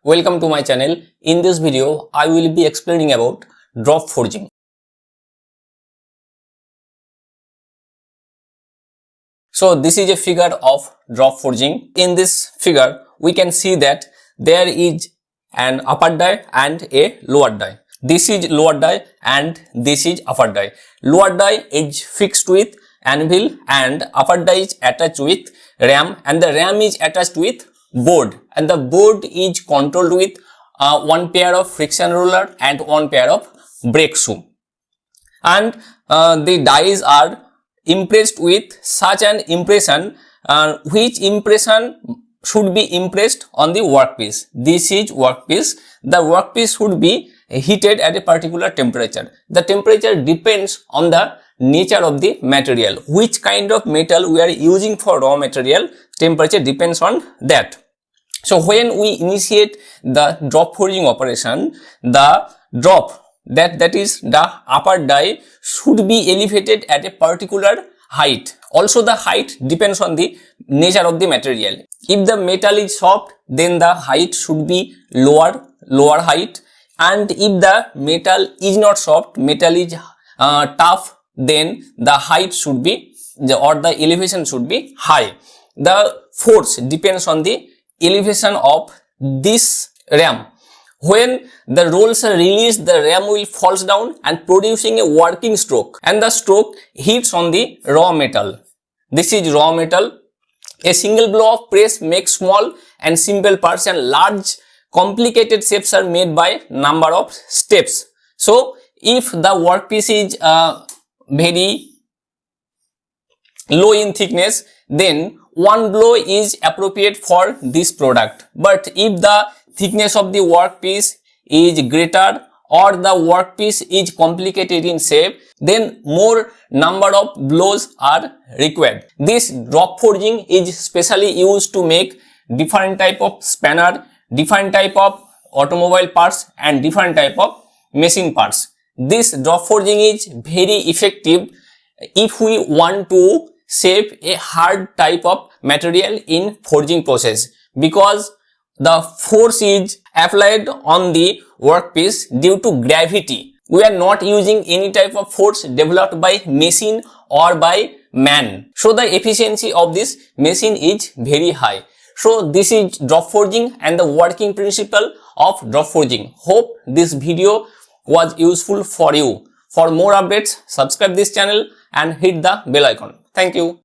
Welcome to my channel. In this video, I will be explaining about drop forging. So this is a figure of drop forging. In this figure, we can see that there is an upper die and a lower die. This is lower die and this is upper die. Lower die is fixed with anvil and upper die is attached with ram, and the ram is attached with board, and the board is controlled with one pair of friction roller and one pair of brake shoe. And the dies are impressed with such an impression which impression should be impressed on the workpiece. This is workpiece. The workpiece should be heated at a particular temperature. The temperature depends on the nature of the material. Which kind of metal we are using for raw material, temperature depends on that. So when we initiate the drop forging operation, the drop that is the upper die should be elevated at a particular height. Also the height depends on the nature of the material. If the metal is soft, then the height should be lower height, and if the metal is not soft, metal is tough, then the height should be the elevation should be high. The force depends on the elevation of this ram. When the rolls are released, the ram will falls down and producing a working stroke, and the stroke hits on the raw metal. This is raw metal. A single blow of press makes small and simple parts, and large complicated shapes are made by number of steps. So if the workpiece is very low in thickness, then one blow is appropriate for this product. But if the thickness of the workpiece is greater or the workpiece is complicated in shape, then more number of blows are required. This drop forging is specially used to make different type of spanner, different type of automobile parts and different type of machine parts. This drop forging is very effective if we want to shape a hard type of material in forging process, because the force is applied on the workpiece due to gravity. We are not using any type of force developed by machine or by man. So the efficiency of this machine is very high. So this is drop forging and the working principle of drop forging. Hope this video was useful for you. For more updates, subscribe this channel and hit the bell icon. Thank you.